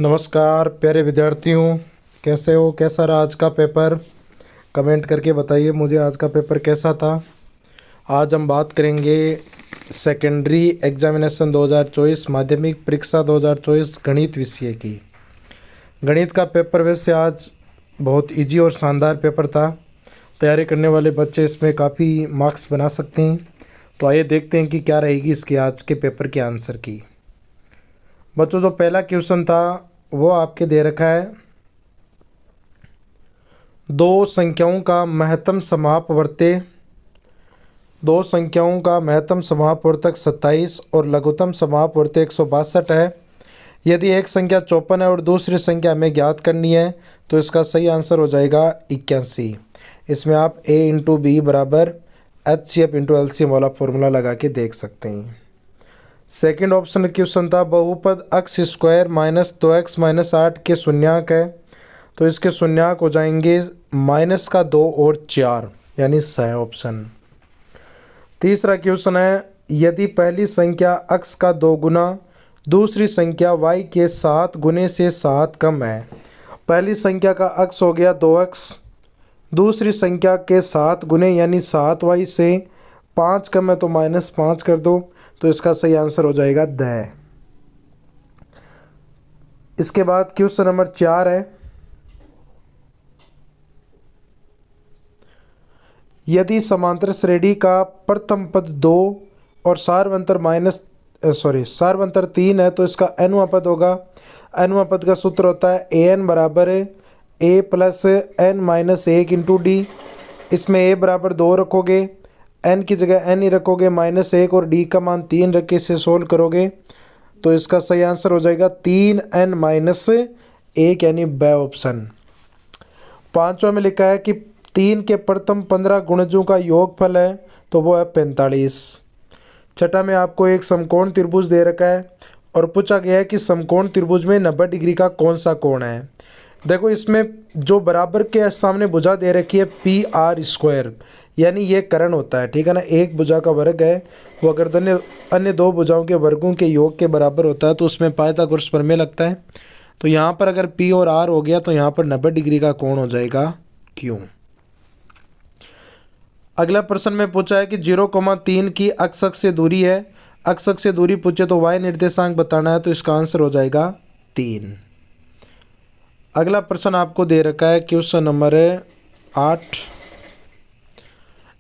नमस्कार प्यारे विद्यार्थियों, कैसे हो? कैसा रहा आज का पेपर? कमेंट करके बताइए मुझे आज का पेपर कैसा था। आज हम बात करेंगे सेकेंडरी एग्जामिनेशन 2024 माध्यमिक परीक्षा 2024 गणित विषय की। गणित का पेपर वैसे आज बहुत इजी और शानदार पेपर था। तैयारी करने वाले बच्चे इसमें काफ़ी मार्क्स बना सकते हैं। तो आइए देखते हैं कि क्या रहेगी इसकी आज के पेपर के आंसर की। बच्चों, जो पहला क्वेश्चन था वो आपके दे रखा है, दो संख्याओं का महत्तम समापवर्त्य, दो संख्याओं का महत्तम समापवर्तक 27 और लघुत्तम समापवर्त्य 162 है। यदि एक संख्या 54 है और दूसरी संख्या हमें ज्ञात करनी है तो इसका सही आंसर हो जाएगा 81। इसमें आप a इंटू बी बराबर HCF इंटू LCM वाला फॉर्मूला लगा के देख सकते हैं। सेकंड ऑप्शन क्वेश्चन था, बहुपद x square minus 2x minus 8 के शून्यांक है, तो इसके शून्यांक हो जाएंगे माइनस का 2 और 4 यानी सही ऑप्शन। तीसरा क्वेश्चन है, यदि पहली संख्या x का 2 गुना दूसरी संख्या y के 7 गुने से 7 कम है। पहली संख्या का x हो गया 2x, दूसरी संख्या के 7 गुने यानी 7y से 5 कम है तो -5 कर दो, तो इसका सही आंसर हो जाएगा 10। इसके बाद क्वेश्चन नंबर 4 है, यदि समांतर श्रेणी का प्रथम पद 2 और सार्वंतर 3 है तो इसका nवां पद होगा। nवां पद का सूत्र होता है an बराबर a plus n minus 1 into D. इसमें a बराबर 2 रखोगे, n की जगह n ही रखोगे, -1 और d का मान 3 रख के इसे सोल्व करोगे तो इसका सही आंसर हो जाएगा 3n माइनस 1 यानी ब ऑप्शन। पांचवा में लिखा है कि 3 के प्रथम 15 गुणजों का योगफल है तो वो है 45। छठा में आपको एक समकोण त्रिभुज दे रखा है और पूछा गया है कि समकोण त्रिभुज में 90 डिग्री का कौन सा कोण है। देखो, इसमें जो बराबर के सामने भुजा दे रखी है PR² यानी ये कर्ण होता है, ठीक है ना। एक भुजा का वर्ग है वो अगर अन्य दो भुजाओं के वर्गों के योग के बराबर होता है तो उसमें पाइथागोरस प्रमेय लगता है। तो यहाँ पर अगर P और R हो गया तो यहाँ पर 90 डिग्री का कोण हो जाएगा Q। अगला प्रश्न में पूछा है कि 0,3 की x अक्ष से दूरी है, x अक्ष से दूरी पूछे तो y निर्देशांक बताना है, तो इसका आंसर हो जाएगा 3। अगला प्रश्न आपको दे रखा है क्वेश्चन नंबर 8,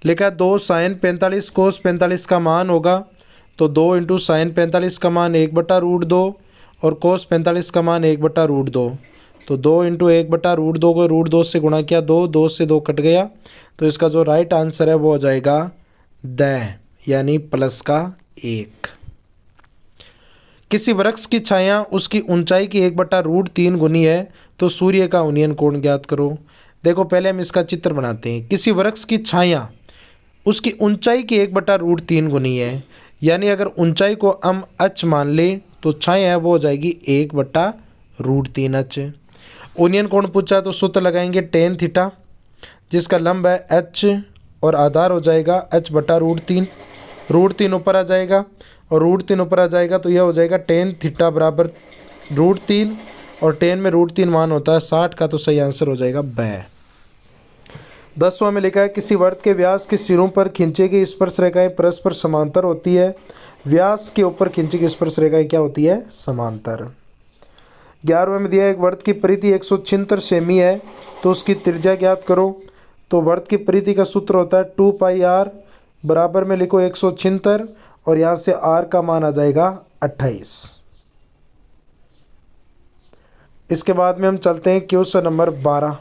लिखा है 2 sin 45 cos 45 का मान होगा, तो 2 इंटू साइन 45 का मान 1/√2 और cos 45 का मान 1/√2, तो 2 इंटू 1/√2 को √2 से गुणा किया, 2 से 2 कट गया, तो इसका जो राइट आंसर है वो हो जाएगा 10 यानी +1। किसी वृक्ष की छाया उसकी ऊंचाई की 1/√3 गुनी है तो सूर्य का उन्नयन कोण ज्ञात करो। देखो, पहले हम इसका चित्र बनाते हैं। किसी वृक्ष की छाया उसकी ऊंचाई की 1/√3 गुनी है, यानी अगर ऊंचाई को हम h मान ले तो छाया है वो हो जाएगी 1/√3 h। उन्नयन कोण पूछा तो सूत्र लगाएंगे tan थीटा, जिसका लंब है h और आधार हो जाएगा h/√3। √3 ऊपर आ जाएगा और √3 ऊपर आ जाएगा तो यह हो जाएगा tan थीटा बराबर √3 और tan में √3 मान होता है 60 का, तो सही आंसर हो जाएगा ब। 10वां में लिखा है किसी वृत्त के व्यास के सिरों पर खींची गई स्पर्श रेखाएं परस्पर समांतर होती है। व्यास के ऊपर खींची गई स्पर्श रेखाएं क्या होती है? समांतर। 11वें में दिया एक वृत्त की परिधि 176 सेमी है तो उसकी त्रिज्या ज्ञात करो। तो वृत्त की परिधि का सूत्र होता है 2πr बराबर में लिखो 176 और यहाँ से r का मान आ जाएगा 28। इसके बाद में हम चलते हैं क्वेश्चन नंबर 12,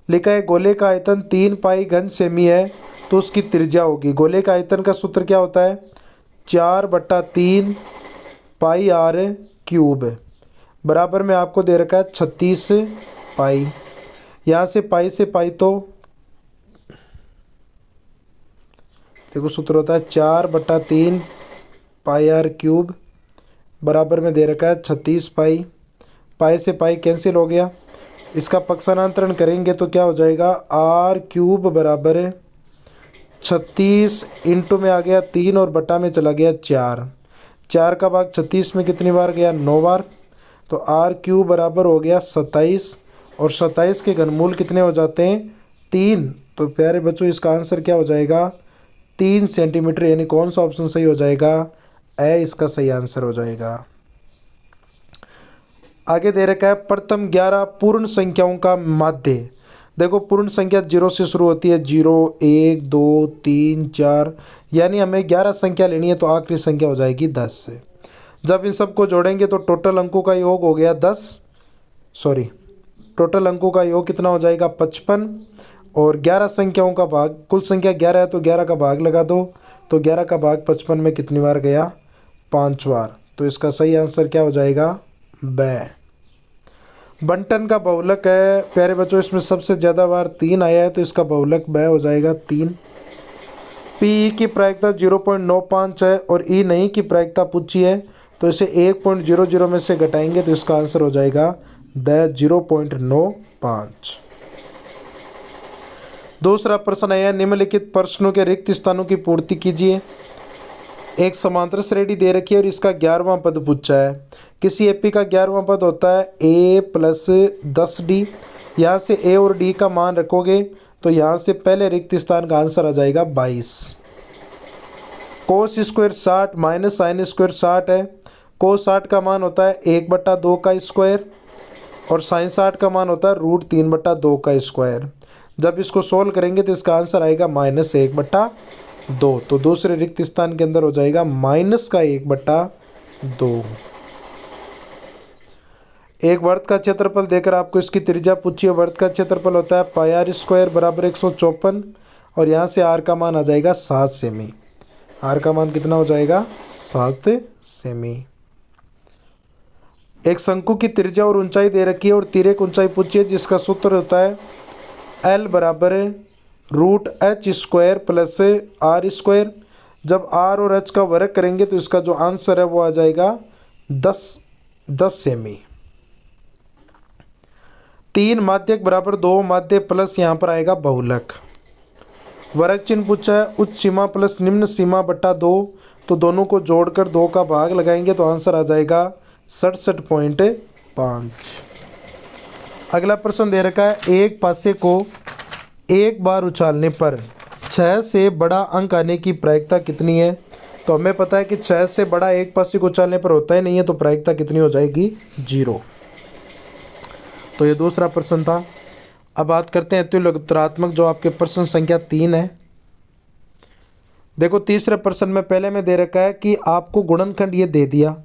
लिखा है गोले का आयतन 3 पाई घन सेमी है तो उसकी त्रिज्या होगी। गोले का आयतन का सूत्र क्या होता है? 4/3 पाई r³ बराबर में आपको दे रखा है 36 पाई। यहाँ से पाई से पाई तो देखो सूत्र होता है 4/3 पाई r³ बराबर में दे रखा है 36 पाई। पाई से पाई कैंसिल हो गया, इसका पक्षांतरण करेंगे तो क्या हो जाएगा? r³ बराबर 36 इंटू में आ गया 3 और बटा में चला गया 4। 4 का भाग 36 में कितनी बार गया? 9 बार। तो आर क्यू बराबर हो गया 27 और 27 के घनमूल कितने हो जाते हैं 3। तो प्यारे बच्चों इसका आंसर क्या हो जाएगा 3 सेंटीमीटर, यानी कौन सा ऑप्शन सही हो जाएगा ए इसका सही आंसर हो जाएगा। आगे दे रखा है प्रथम 11 पूर्ण संख्याओं का माध्य। देखो पूर्ण संख्या 0 से शुरू होती है, 0 1 2 3 4, यानी हमें 11 संख्या लेनी है तो आखिरी संख्या हो जाएगी 10 से। जब इन सबको जोड़ेंगे तो टोटल अंकों का योग हो गया टोटल अंकों का योग कितना हो जाएगा 55 और 11 संख्याओं का भाग, कुल संख्या 11 है तो 11 का भाग लगा दो, तो 11 का भाग 55 में कितनी बार गया 5 बार। तो इसका सही आंसर क्या हो जाएगा ब। बंटन का बहुलक है प्यारे बच्चों, इसमें सबसे ज़्यादा बार 3 आया है तो इसका बहुलक ब हो जाएगा 3। पी की प्रायिकता 0.95 है और ई नहीं की प्रायिकता पूछी है तो इसे 1.00 में से घटाएंगे तो इसका आंसर हो जाएगा द 0.95। दूसरा प्रश्न है निम्नलिखित प्रश्नों के रिक्त स्थानों की पूर्ति कीजिए। एक समांतर श्रेणी दे रखी है और इसका 11वां पद पूछा है। किसी एपी का 11वां पद होता है a प्लस 10d। यहाँ से a और d का मान रखोगे तो यहाँ से पहले रिक्त स्थान का आंसर आ जाएगा 22। Cos square 60 minus sine square 60 है। कोस 60 का मान होता है 1/2 का स्क्वायर और साइन 60 का मान होता है √3/2 का स्क्वायर। जब इसको सोल्व करेंगे तो इसका आंसर आएगा -1/2। तो दूसरे रिक्त स्थान के अंदर हो जाएगा -1/2। एक वर्त का क्षेत्रफल देकर आपको इसकी त्रिज्या पूछिए। वर्त का क्षेत्रफल होता है πr² बराबर 154 और यहाँ से r का मान आ जाएगा 7 सेमी। r का मान कितना हो जाएगा 7 सेमी। एक शंकु की त्रिज्या और ऊंचाई दे रखी है और तिर्यक ऊंचाई पूछी है जिसका सूत्र होता है L बराबर √h² प्लस r²। जब r और h का वर्ग करेंगे तो इसका जो आंसर है वो आ जाएगा 10 सेमी। 3 माध्यक बराबर 2 माध्य प्लस यहाँ पर आएगा बहुलक। वर्ग चिन्ह पूछा है उच्च सीमा प्लस निम्न सीमा बटा 2, तो दोनों को जोड़कर 2 का भाग लगाएंगे तो आंसर आ जाएगा 67.5। अगला प्रश्न दे रखा है एक पासे को एक बार उछालने पर 6 से बड़ा अंक आने की प्रायिकता कितनी है। तो हमें पता है कि 6 से बड़ा एक पासे को उछालने पर होता ही नहीं है, तो प्रायिकता कितनी हो जाएगी 0। तो ये दूसरा प्रश्न था। अब बात करते हैं तुल्यत्तरात्मक, जो आपके प्रश्न संख्या 3 है। देखो तीसरे प्रश्न में पहले में दे रखा है कि आपको गुणनखंड ये दे दिया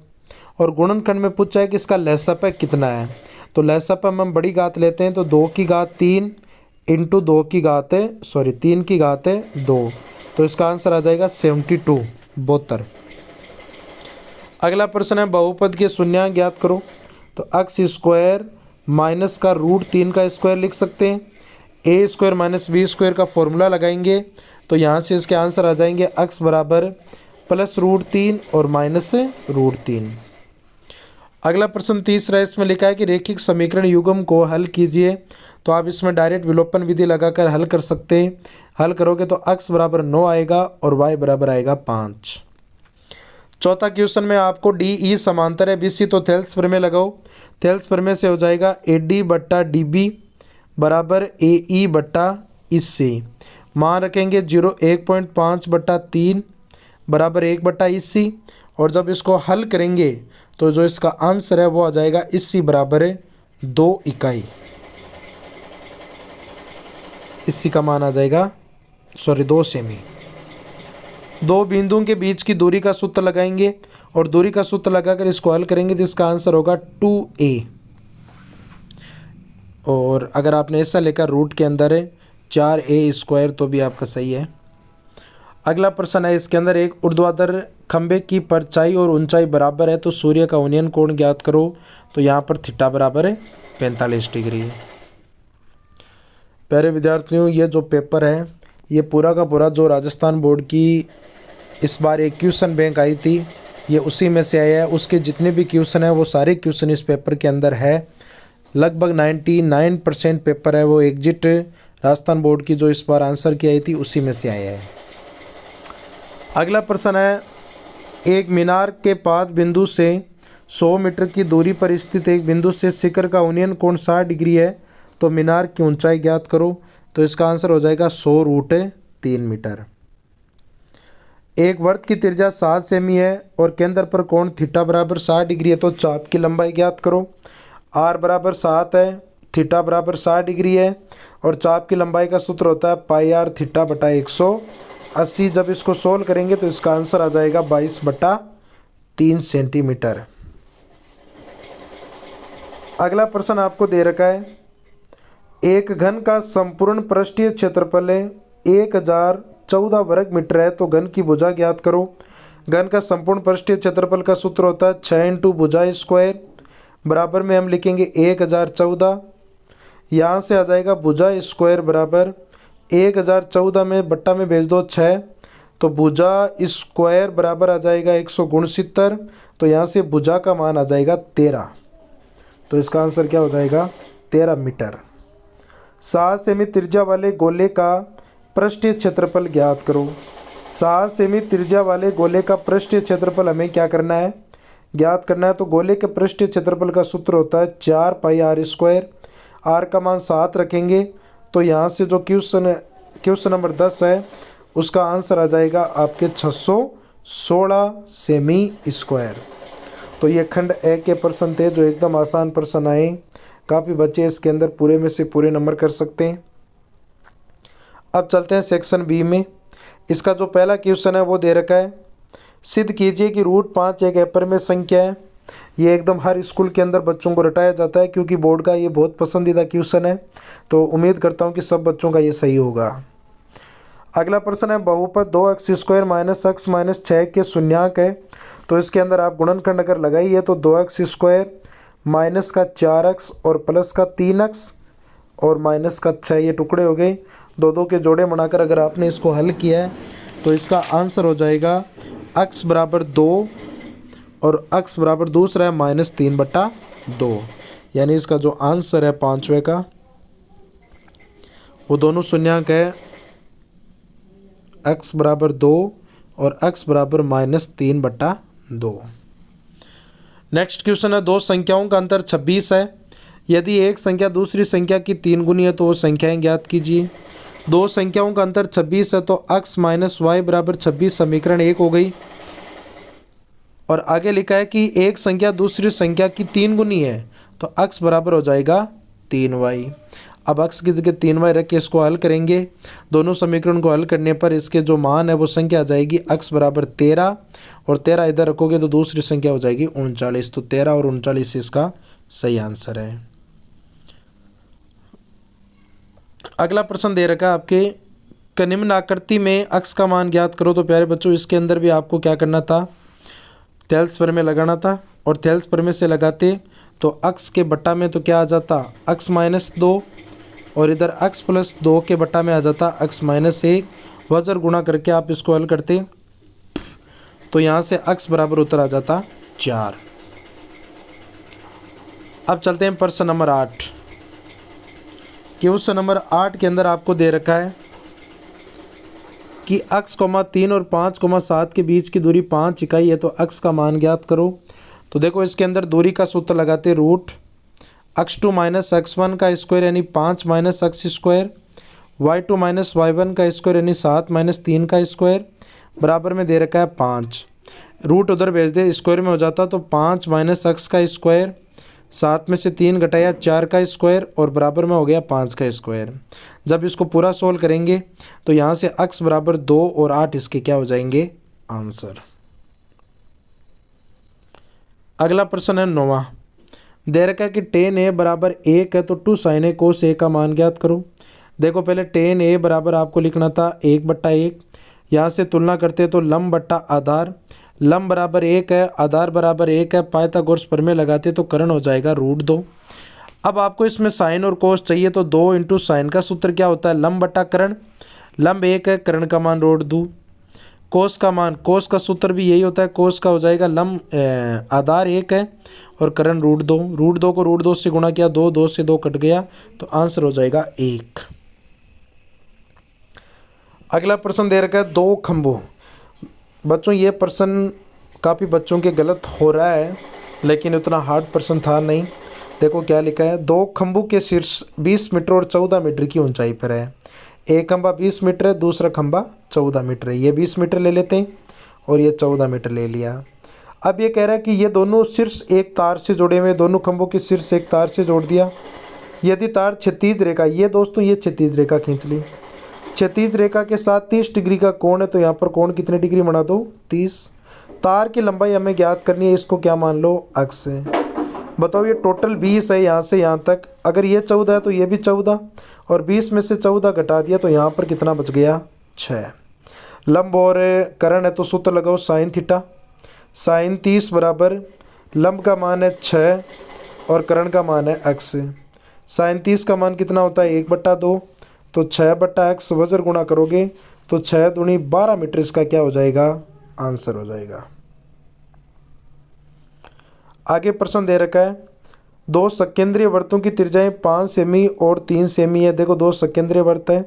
और गुणनखंड में पूछा है कि इसका लसापय कितना है। तो लसापय हम बड़ी घात लेते हैं तो 2 की घात 3 इंटू 3 की घात है 2, तो इसका आंसर आ जाएगा 72। अगला प्रश्न है बहुपद के शून्यांक ज्ञात करो। तो x² माइनस का √3 का स्क्वायर लिख सकते हैं। a² माइनस b² का फॉर्मूला लगाएंगे तो यहाँ से इसके आंसर आ जाएंगे x बराबर प्लस √3 और माइनस √3। अगला प्रश्न तीसरा, इसमें लिखा है कि रैखिक समीकरण युग्म को हल कीजिए। तो आप इसमें डायरेक्ट विलोपन विधि लगाकर हल कर सकते हैं। हल करोगे तो x बराबर 9 आएगा और y बराबर आएगा 5। चौथा क्वेश्चन में आपको DE समांतर है BC, तो थेल्स प्रमेय लगाओ। थेल्स प्रमेय से हो जाएगा AD/DB बराबर AE/EC। मान रखेंगे 1.5/3 बराबर 1/EC और जब इसको हल करेंगे तो जो इसका आंसर है वो आ जाएगा EC बराबर 2 इकाई। इसी का मान आ जाएगा 2 सेमी। 2 बिंदुओं के बीच की दूरी का सूत्र लगाएंगे और दूरी का सूत्र लगाकर इसको हल करेंगे तो इसका आंसर होगा 2a। और अगर आपने ऐसा लेकर रूट के अंदर 4a² तो भी आपका सही है। अगला प्रश्न है, इसके अंदर एक ऊर्ध्वाधर खंभे की परछाई और ऊंचाई बराबर है तो सूर्य का उन्नयन कोण ज्ञात करो। तो यहाँ पर थीटा बराबर 45 डिग्री है। प्यारे विद्यार्थियों, ये जो पेपर है ये पूरा का पूरा जो राजस्थान बोर्ड की इस बार एक क्वेश्चन बैंक आई थी ये उसी में से आया है। उसके जितने भी क्वेश्चन है वो सारे क्वेश्चन इस पेपर के अंदर है। लगभग 99% पेपर है वो एग्जिट राजस्थान बोर्ड की जो इस बार आंसर की आई थी उसी में से आया है। अगला प्रश्न है, एक मीनार के पाद बिंदु से 100 मीटर की दूरी पर स्थित एक बिंदु से शिखर का उन्नयन कोण 60 डिग्री है, तो मीनार की ऊंचाई ज्ञात करो। तो इसका आंसर हो जाएगा 100√3 मीटर। एक वृत्त की त्रिज्या 7 सेमी है और केंद्र पर कोण थीटा बराबर 60 डिग्री है, तो चाप की लंबाई ज्ञात करो। आर बराबर 7 है, थीटा बराबर 60 डिग्री है और चाप की लंबाई का सूत्र होता है पाई आर थीटा बटा 180। जब इसको सोल्व करेंगे तो इसका आंसर आ जाएगा 22/3 सेंटीमीटर। अगला प्रश्न आपको दे रखा है, एक घन का संपूर्ण पृष्ठीय क्षेत्रफल 1014 वर्ग मीटर है, तो घन की भुजा ज्ञात करो। घन का संपूर्ण पृष्ठीय क्षेत्रफल का सूत्र होता है 6 × भुजा स्क्वायर, बराबर में हम लिखेंगे 1014। यहाँ से आ जाएगा भुजा स्क्वायर बराबर 1014 में बट्टा में भेज दो 6, तो भुजा स्क्वायर बराबर आ जाएगा 169। तो यहाँ से भुजा का मान आ जाएगा 13, तो इसका आंसर क्या हो जाएगा 13 मीटर। 7 सेमी त्रिज्या वाले गोले का पृष्ठीय क्षेत्रफल ज्ञात करो। 7 सेमी त्रिज्या वाले गोले का पृष्ठीय क्षेत्रफल हमें क्या करना है, ज्ञात करना है। तो गोले के पृष्ठीय क्षेत्रफल का सूत्र होता है 4 पाई आर स्क्वायर। आर का मान 7 रखेंगे, तो यहाँ से जो क्वेश्चन नंबर 10 है उसका आंसर आ जाएगा आपके 616 सेमी स्क्वायर। तो ये खंड ए के प्रश्न थे जो एकदम आसान प्रश्न आए, काफ़ी बच्चे इसके अंदर पूरे में से पूरे नंबर कर सकते हैं। अब चलते हैं सेक्शन बी में। इसका जो पहला क्वेश्चन है वो दे रखा है, सिद्ध कीजिए कि √5 एक अपरिमेय संख्या है। ये एकदम हर स्कूल के अंदर बच्चों को रटाया जाता है क्योंकि बोर्ड का ये बहुत पसंदीदा क्वेश्चन है, तो उम्मीद करता हूँ कि सब बच्चों का ये सही होगा। अगला प्रश्न है, बहुपद 2x² - x - 6 के शून्यांक है, तो इसके अंदर आप गुणनखंड अगर लगाइए तो 2x² माइनस का 4x और प्लस का 3x और माइनस का 6, ये टुकड़े हो गए। दो के जोड़े बनाकर अगर आपने इसको हल किया है तो इसका आंसर हो जाएगा x बराबर 2 और x बराबर दूसरा है -3/2, यानी इसका जो आंसर है 5वें का वो दोनों शून्यांक है x बराबर 2 और x बराबर -3/2। नेक्स्ट क्वेश्चन है, दो संख्याओं का अंतर 26 है। यदि एक संख्या दूसरी संख्या की 3 गुनी है तो वो संख्याएं ज्ञात कीजिए। दो संख्याओं का अंतर 26 है तो x - y बराबर 26 समीकरण 1 हो गई। और आगे लिखा है कि एक संख्या दूसरी संख्या की 3 गुनी है तो x बराबर हो जाएगा 3y। अब x की जगह 3y रख के इसको हल करेंगे। दोनों समीकरण को हल करने पर इसके जो मान है वो संख्या आ जाएगी x बराबर 13 और 13 इधर रखोगे तो दूसरी संख्या हो जाएगी 39। तो 13 और 39 इसका सही आंसर है। अगला प्रश्न दे रखा है आपके, निम्न आकृति में x का मान ज्ञात करो। तो प्यारे बच्चों इसके अंदर भी आपको क्या करना था, थेल्स प्रमेय लगाना था और थेल्स प्रमेय से लगाते तो x के बट्टा में तो क्या आ जाता x - 2 और इधर x + 2 के बट्टा में आ जाता x - 1। वजर गुणा करके आप इसको हल करते तो यहाँ से x बराबर उत्तर आ जाता 4। अब चलते हैं प्रश्न नंबर 8। क्वेश्चन नंबर 8 के अंदर आपको दे रखा है कि x, 3 और 5, 7 के बीच की दूरी 5 इकाई है, तो x का मान ज्ञात करो। तो देखो इसके अंदर दूरी का सूत्र लगाते √x2 - x1 का स्क्वायर यानी 5 - x², y2 - y1 का स्क्वायर यानी 7 - 3 का स्क्वायर, बराबर में दे रखा है 5। रूट उधर भेज दे, स्क्वायर में हो जाता तो 5 - x का स्क्वायर, 7 में से 3 घटाया 4 का स्क्वायर और बराबर में हो गया 5 का स्क्वायर। जब इसको पूरा सोल्व करेंगे तो यहाँ से x बराबर 2 और 8 इसके क्या हो जाएंगे आंसर। अगला प्रश्न है 9वां। दे रखा है कि tan a बराबर 1 है तो 2 sin a cos a का मान ज्ञात करो। देखो पहले tan a बराबर आपको लिखना था 1/1, यहाँ से तुलना करते तो लंब बट्टा आधार, लंब बराबर 1 है, आधार बराबर 1 है, पाइथागोरस प्रमेय लगाते तो कर्ण हो जाएगा √2। अब आपको इसमें साइन और कोस चाहिए तो 2 × साइन का सूत्र क्या होता है लंब बट्टा कर्ण, लंब 1 है, कर्ण का मान √2। कोस का मान, कोस का सूत्र भी यही होता है, कोस का हो जाएगा लंब आधार 1 है और कर्ण √2। √2 को √2 से गुणा किया, 2 से 2 कट गया तो आंसर हो जाएगा 1। अगला प्रश्न दे रखा है 2 खंभों। बच्चों ये प्रश्न काफ़ी बच्चों के गलत हो रहा है लेकिन उतना हार्ड प्रश्न था नहीं। देखो क्या लिखा है, दो खंभों के शीर्ष 20 मीटर और 14 मीटर की ऊंचाई पर है। एक खंभा 20 मीटर है, दूसरा खंभा 14 मीटर है। ये 20 मीटर ले लेते हैं और ये 14 मीटर ले लिया। अब ये कह रहा है कि ये दोनों शीर्ष एक तार से जुड़े हुए, दोनों खंभों के शीर्ष एक तार से जोड़ दिया। यदि तार क्षैतिज रेखा, ये दोस्तों ये क्षैतिज रेखा खींच ली, क्षैतिज रेखा के साथ 30 डिग्री का कोण है, तो यहाँ पर कोण कितने डिग्री बना दो, 30। तार की लंबाई हमें ज्ञात करनी है, इसको क्या मान लो, अक्ष है। बताओ ये टोटल 20 है यहाँ से यहाँ तक, अगर ये 14 है तो ये भी 14, और 20 में से 14 घटा दिया तो यहाँ पर कितना बच गया, 6। लंब और करण है तो सूत्र लगाओ साइन थीटा। साइन 30 बराबर लंब का मान है 6 और करण का मान है x। साइन 30 का मान कितना होता है, 1/2, तो 6/x वज्र गुणा करोगे तो 6 दूनी 12 मीटर, इसका क्या हो जाएगा, आंसर हो जाएगा। आगे प्रश्न दे रखा है, दो सकेंद्रीय वृत्तों की त्रिज्याएं 5 सेमी और 3 सेमी है। देखो दो सकेंद्रीय वृत्त है,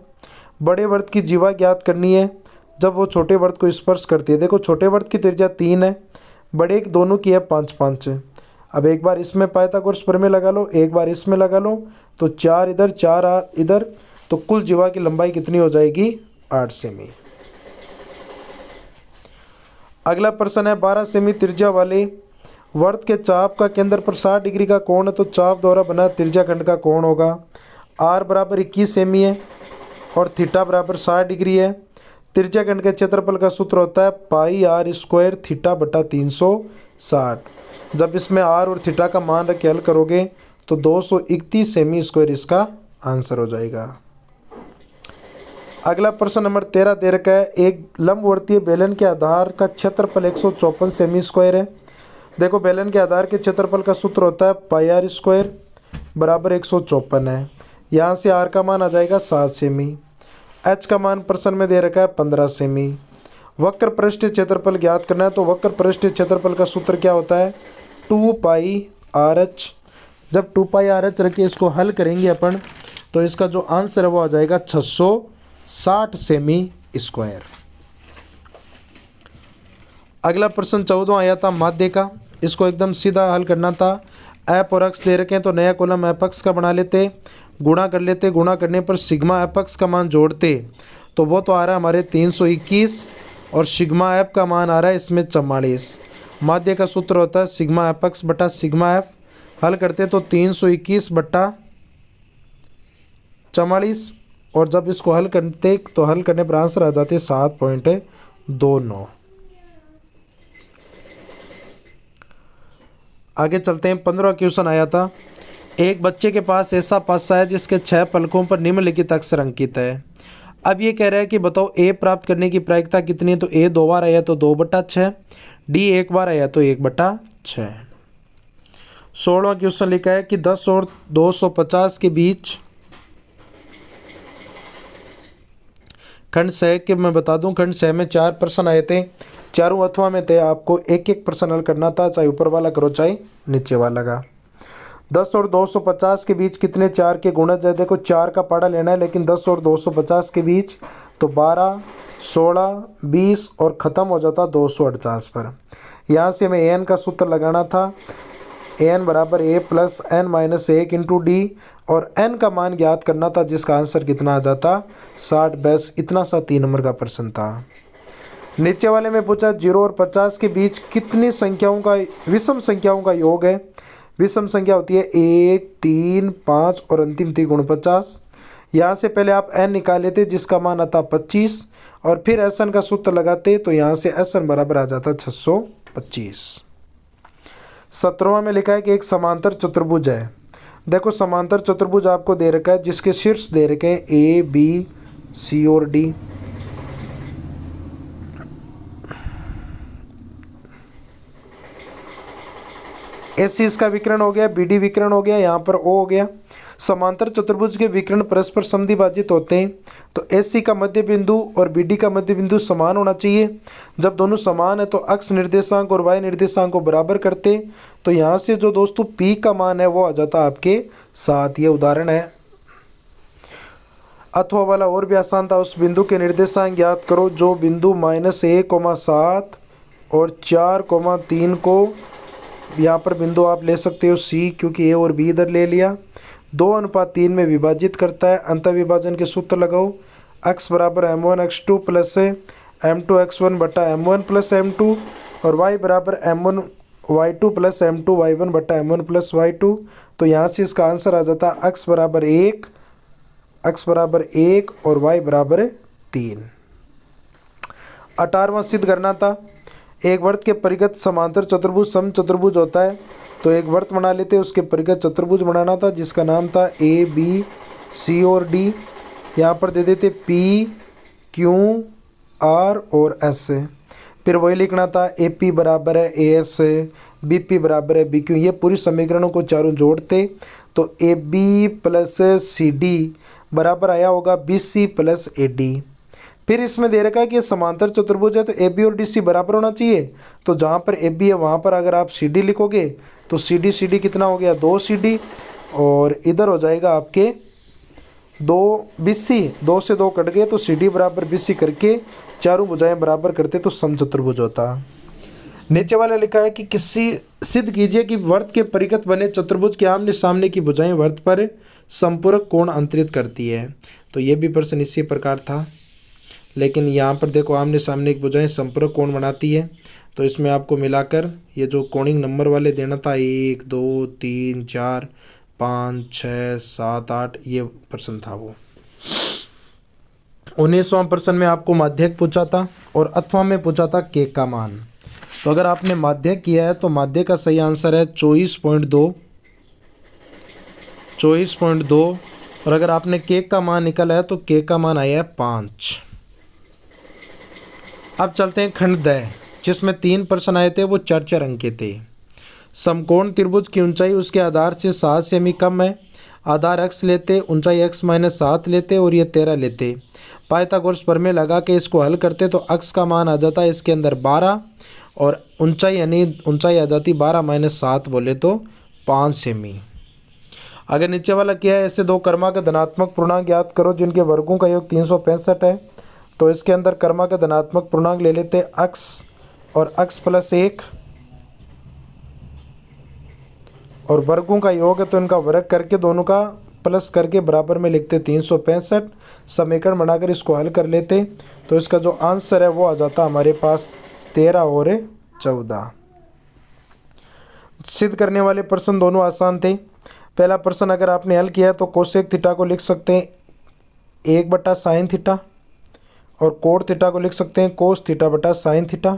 बड़े वृत्त की जीवा ज्ञात करनी है जब वो छोटे वृत्त को स्पर्श करती है। देखो छोटे वृत्त की त्रिज्या 3 है, बड़े दोनों की है 5-5। अब एक बार इसमें पाइथागोरस प्रमेय लगा लो, एक बार इसमें लगा लो, तो 4 इधर 4 इधर, तो कुल जीवा की लंबाई कितनी हो जाएगी, 8 सेमी। अगला प्रश्न है, 12 सेमी त्रिज्या वाले वृत्त के चाप का केंद्र पर 60 डिग्री का कोण है, तो चाप द्वारा बना त्रिज्याखंड का कोण होगा। r बराबर 21 सेमी है और थीटा बराबर 60 डिग्री है। त्रिज्याखंड के क्षेत्रफल का सूत्र होता है पाई आर स्क्वायर थीटा बटा 360। जब इसमें r और थीटा का मान रख के हल करोगे तो 231 सेमी स्क्वायर इसका आंसर हो जाएगा। अगला प्रश्न नंबर 13 दे रखा है, एक लंबवर्तीय बेलन के आधार का क्षेत्रफल 154 सेमी स्क्वायर है। देखो बेलन के आधार के क्षेत्रफल का सूत्र होता है पाई आर स्क्वायर बराबर 154 है। यहाँ से r का मान आ जाएगा 7 सेमी। h का मान प्रश्न में दे रखा है 15 सेमी। वक्र पृष्ठीय क्षेत्रफल ज्ञात करना है, तो वक्र पृष्ठीय क्षेत्रफल का सूत्र क्या होता है, 2 पाई आर एच। जब 2 पाई आर एच रख के इसको हल करेंगे अपन, तो इसका जो आंसर है वो आ जाएगा 660 सेमी स्क्वायर। अगला प्रश्न 14 आया था माध्य का, इसको एकदम सीधा हल करना था। एफ और एक्स दे रखे हैं तो नया कॉलम एफ एक्स का बना लेते, गुणा कर लेते, गुणा करने पर सिग्मा एफ एक्स का मान जोड़ते तो वो तो आ रहा है हमारे 321 और सिग्मा एफ का मान आ रहा है इसमें 44। माध्य का सूत्र होता है सिग्मा एफ एक्स बटा सिग्मा एफ। हल करते तो 321 बटा 44, और जब इसको हल करते तो हल करने पर आंसर आ जाते 7.29। आगे चलते हैं। 15 क्वेश्चन आया था, एक बच्चे के पास ऐसा पासा है जिसके 6 पलकों पर निम्नलिखित अक्षर अंकित है। अब ये कह रहा है कि बताओ ए प्राप्त करने की प्रायिकता कितनी है, तो ए 2 बार आया तो 2/6, डी 1 बार आया तो 1/6। 16वां क्वेश्चन लिखा है कि 10 और 250 के बीच खंड 6 के मैं बता दूं, खंड 6 में 4 प्रश्न आए थे, चारों अथवा में थे, आपको एक एक प्रश्न हल करना था, चाहे ऊपर वाला करो चाहे नीचे वाला का। 10 और 250 के बीच कितने 4 के गुणज है, देखो 4 का पढ़ा लेना है, लेकिन 10 और 250 के बीच तो 12, 16, 20 और ख़त्म हो जाता 248 पर। यहाँ से हमें एन का सूत्र लगाना था, एन बराबर A plus N minus 1 into D, और एन का मान ज्ञात करना था जिसका आंसर कितना आ जाता 60। बस इतना सा 3 नंबर का प्रश्न था। नीचे वाले में पूछा 0 और 50 के बीच कितनी संख्याओं का विषम संख्याओं का योग है। विषम संख्या होती है 1, 3, 5 और अंतिम थी गुण 50। यहाँ से पहले आप n निकाल लेते जिसका मान आता 25, और फिर एस एन का सूत्र लगाते तो यहाँ से एस एन बराबर आ जाता 625। 17वां में लिखा है कि एक समांतर चतुर्भुज है। देखो समांतर चतुर्भुज आपको दे रखा है जिसके शीर्ष दे रखे हैं ए, बी, सी और डी। एस सी इसका विकर्ण हो गया, बी डी विकर्ण हो गया, यहाँ पर ओ हो गया। समांतर चतुर्भुज के विकर्ण परस्पर समद्विभाजित होते हैं, तो एस सी का मध्य बिंदु और बी डी का मध्य बिंदु समान होना चाहिए। जब दोनों समान है तो अक्ष निर्देशांक और वाई निर्देशांक को बराबर करते, तो यहाँ से जो दोस्तों पी का मान है वो आ जाता आपके 7। ये उदाहरण है। अथवा वाला और भी आसान था, उस बिंदु के निर्देशांक ज्ञात करो जो बिंदु -1, 7 और 4, 3 को यहाँ पर बिंदु आप ले सकते हो C, क्योंकि A और B इधर ले लिया। 2:3 में विभाजित करता है। अंतर विभाजन के सूत्र लगाओ। x बराबर m1 x2 plus m2 x1 बटा m1 प्लस m2 और y बराबर m1 y2 plus m2 y1 बटा m1 प्लस y2। तो यहाँ से इसका आंसर आ जाता है x बराबर 1 और y बराबर 3। 18वां सिद्ध करना था। एक वर्त के परिगत समांतर चतुर्भुज समचतुर्भुज होता है। तो एक वर्त बना लेते, उसके परिगत चतुर्भुज बनाना था जिसका नाम था ए बी सी और डी। यहाँ पर दे देते पी क्यू आर और एस। फिर वही लिखना था ए पी बराबर है ए एस, बी पी बराबर है बी क्यू। ये पूरी समीकरणों को चारों जोड़ते तो A B plus C D बराबर आया होगा B C plus A D. फिर इसमें दे रखा है कि समांतर चतुर्भुज है तो ए बी और डी सी बराबर होना चाहिए। तो जहाँ पर ए बी है वहाँ पर अगर आप सी डी लिखोगे तो सी डी कितना हो गया 2 सी डी, और इधर हो जाएगा आपके 2 बी सी। 2 से 2 कट गए तो सी डी बराबर बी सी करके चारों भुजाएं बराबर करते तो समचतुर्भुज होता। नीचे वाला लिखा है कि किसी सिद्ध कीजिए कि वर्त के परिगत बने चतुर्भुज के आमने सामने की भुजाएं वर्त पर संपूरक कोण अंतरित करती है। तो ये भी प्रश्न इसी प्रकार था, लेकिन यहाँ पर देखो आमने सामने की भुजाएं संपूरक कोण बनाती है। तो इसमें आपको मिलाकर ये जो कोणिक नंबर वाले देना था 1 2 3 4 5 6 7 8 ये प्रश्न था वो। 19वां प्रश्न में आपको माध्यक पूछा था और 8वां में पूछा था के का मान। तो अगर आपने माध्यक किया है तो माध्यक का सही आंसर है 24.2 और अगर आपने के का मान निकाला है तो के का मान आया है 5। अब चलते हैं खंड द, जिसमें 3 प्रश्न आए थे वो 4 अंक के थे। समकोण त्रिभुज की ऊंचाई उसके आधार से 7 सेमी कम है। आधार x लेते, ऊंचाई x माइनस 7 लेते और ये 13 लेते। पाइथागोरस प्रमेय लगा के इसको हल करते तो x का मान आ जाता है इसके अंदर 12 और ऊंचाई यानी ऊंचाई आ जाती 12 माइनस 7 बोले तो 5 सेमी। अगर नीचे वाला क्या है, ऐसे दो क्रमांक धनात्मक पूर्णांक ज्ञात करो जिनके वर्गों का योग 365 है। तो इसके अंदर क्रमांक धनात्मक पूर्णांक ले लेते x और x प्लस 1 और वर्गों का योग है तो इनका वर्ग करके दोनों का प्लस करके बराबर में लिखते 365। समीकरण बनाकर इसको हल कर लेते तो इसका जो आंसर है वो आ जाता हमारे पास 13 और 14। सिद्ध करने वाले प्रश्न दोनों आसान थे। पहला प्रश्न अगर आपने हल किया तो कोसेक थीटा को लिख सकते हैं 1/sin थीटा और कोट थीटा को लिख सकते हैं कोस थीटा बटा साइन थीटा।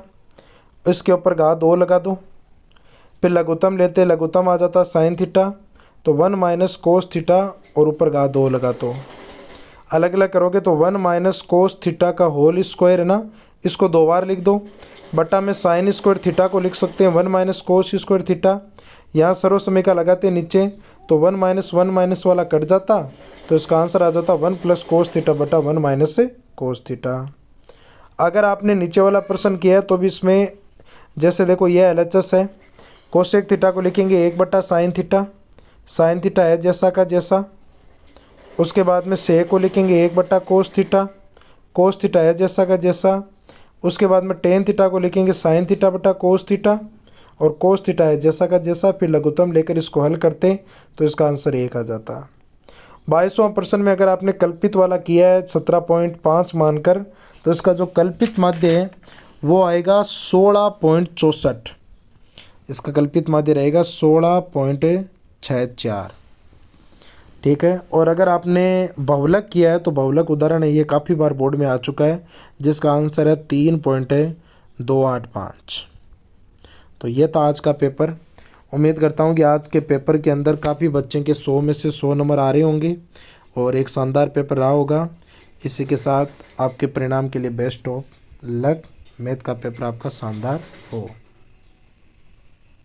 इसके ऊपर घात 2 लगा दो। फिर लघुत्तम लेते, लघुत्तम आ जाता साइन थीटा तो 1 माइनस कोस थीटा और ऊपर घात 2 लगा दो। अलग अलग करोगे तो 1 माइनस कोस थीटा का होल स्क्वायर है ना, इसको 2 बार लिख दो। बटा में साइन स्क्वायर थीटा को लिख सकते हैं 1 माइनस कोस स्क्वायर थीटा। यहाँ सर्व समीका लगाते नीचे तो 1 माइनस वाला कट जाता तो इसका आंसर आ जाता 1 प्लस कोस थीटा बटा 1 माइनस कोस थीटा। अगर आपने नीचे वाला प्रश्न किया है तो भी इसमें जैसे देखो ये LHS है, कोसेक थीटा को लिखेंगे 1/sin थीटा, साइन थीटा है जैसा का जैसा। उसके बाद में सेक को लिखेंगे 1/कोस थीटा, कोस थीटा है जैसा का जैसा। उसके बाद में टेन थीटा को लिखेंगे साइन थीटा बटा कोस थीटा और कोस थीटा है जैसा का जैसा। फिर लघुत्तम लेकर इसको हल करते तो इसका आंसर 1 आ जाता। 22वां प्रश्न में अगर आपने कल्पित वाला किया है 17.5 मानकर तो इसका जो कल्पित माध्य है वो आएगा 16.64। इसका कल्पित माध्य रहेगा 16.64। ठीक है। और अगर आपने बहुलक किया है तो बहुलक उदाहरण है ये काफ़ी बार बोर्ड में आ चुका है जिसका आंसर है 3.285। तो ये था आज का पेपर। उम्मीद करता हूँ कि आज के पेपर के अंदर काफ़ी बच्चे के 100 में से 100 नंबर आ रहे होंगे और एक शानदार पेपर रहा होगा। इसी के साथ आपके परिणाम के लिए बेस्ट ऑफ लक। मैथ का पेपर आपका शानदार हो।